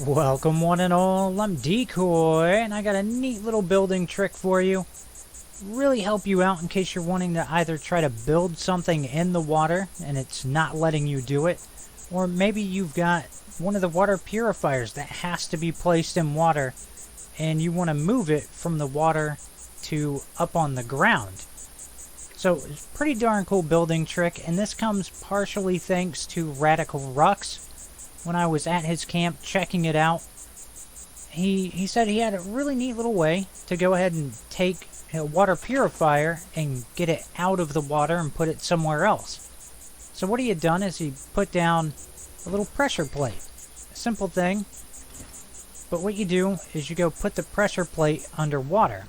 Welcome one and all, I'm Decoy, and I got a neat little building trick for you. Really help you out in case you're wanting to either try to build something in the water and it's not letting you do it, or maybe you've got one of the water purifiers that has to be placed in water and you want to move it from the water to up on the ground. So it's a pretty darn cool building trick, and this comes partially thanks to Radical Rux. When I was at his camp checking it out, he said he had a really neat little way to go ahead and take a water purifier and get it out of the water and put it somewhere else. So what he had done is he put down a little pressure plate. A simple thing, but what you do is you go put the pressure plate underwater.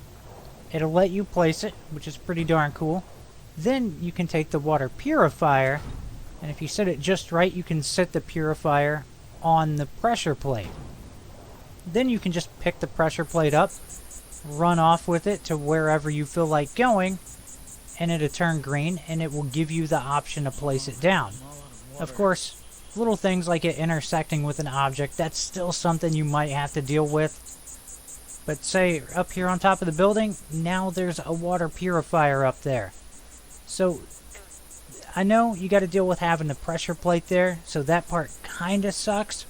It'll let you place it, which is pretty darn cool. Then you can take the water purifier, and if you set it just right, you can set the purifier on the pressure plate. Then you can just pick the pressure plate up, run off with it to wherever you feel like going, and it'll turn green, and it will give you the option to place it down. Of course, little things like it intersecting with an object, that's still something you might have to deal with. But say, up here on top of the building, now there's a water purifier up there. So I know you got to deal with having the pressure plate there, so that part kind of sucks.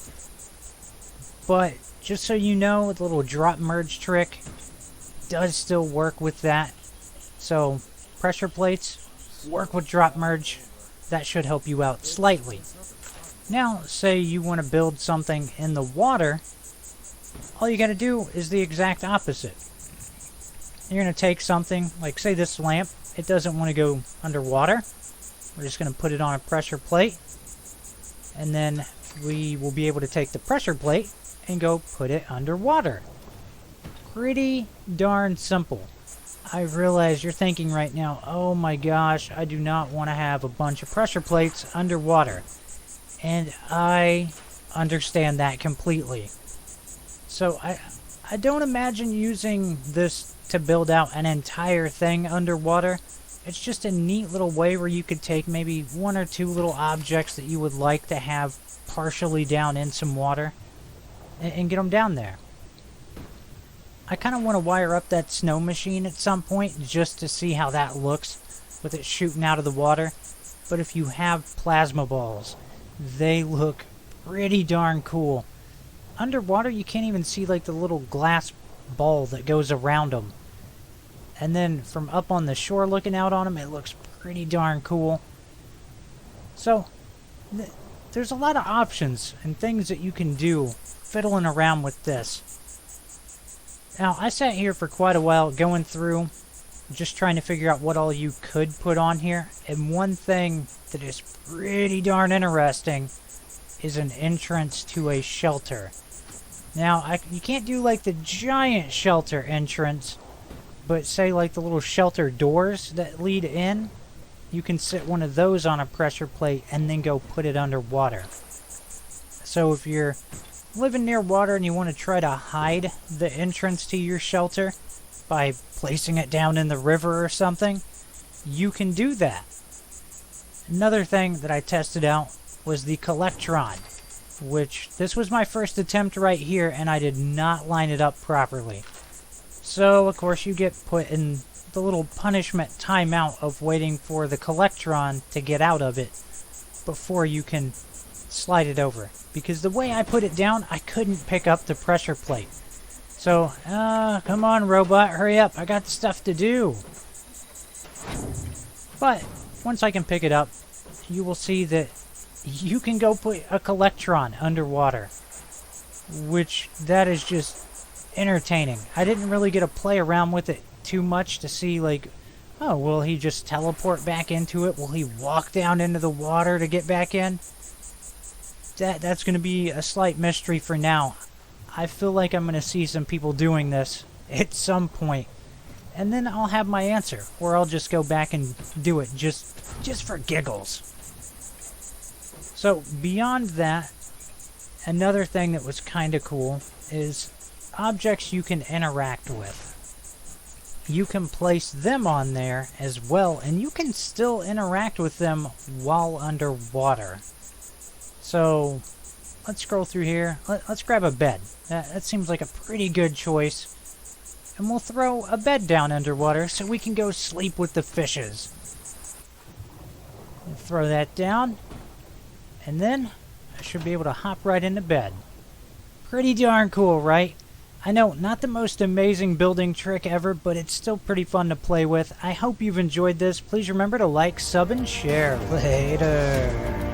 But just so you know, the little drop merge trick does still work with that. So pressure plates work with drop merge. That should help you out slightly. Now, say you want to build something in the water, all you got to do is the exact opposite. You're going to take something, like say this lamp, it doesn't want to go underwater. We're just going to put it on a pressure plate, and then we will be able to take the pressure plate and go put it underwater. Pretty darn simple. I realize you're thinking right now, oh my gosh, I do not want to have a bunch of pressure plates underwater. And I understand that completely. So I don't imagine using this to build out an entire thing underwater. It's just a neat little way where you could take maybe one or two little objects that you would like to have partially down in some water and get them down there. I kind of want to wire up that snow machine at some point just to see how that looks with it shooting out of the water. But if you have plasma balls, they look pretty darn cool. Underwater you can't even see like the little glass ball that goes around them. And then from up on the shore looking out on them, it looks pretty darn cool. So, there's a lot of options and things that you can do fiddling around with this. Now, I sat here for quite a while going through, just trying to figure out what all you could put on here. And one thing that is pretty darn interesting is an entrance to a shelter. Now, you can't do like the giant shelter entrance, but say like the little shelter doors that lead in, you can sit one of those on a pressure plate and then go put it underwater. So if you're living near water and you want to try to hide the entrance to your shelter by placing it down in the river or something, you can do that. Another thing that I tested out was the Collectron, which this was my first attempt right here, and I did not line it up properly. So, of course, you get put in the little punishment timeout of waiting for the Collectron to get out of it before you can slide it over. Because the way I put it down, I couldn't pick up the pressure plate. So, come on, robot, hurry up, I got stuff to do. But, once I can pick it up, you will see that you can go put a Collectron underwater. Which, that is just entertaining. I didn't really get to play around with it too much to see like, oh, will he just teleport back into it? Will he walk down into the water to get back in? That's going to be a slight mystery for now. I feel like I'm going to see some people doing this at some point, and then I'll have my answer, or I'll just go back and do it just for giggles. So beyond that, another thing that was kind of cool is objects you can interact with. You can place them on there as well, and you can still interact with them while underwater. So, let's scroll through here. Let's grab a bed. That seems like a pretty good choice. And we'll throw a bed down underwater so we can go sleep with the fishes. Throw that down. And then I should be able to hop right into bed. Pretty darn cool, right? I know, not the most amazing building trick ever, but it's still pretty fun to play with. I hope you've enjoyed this. Please remember to like, sub, and share. Later.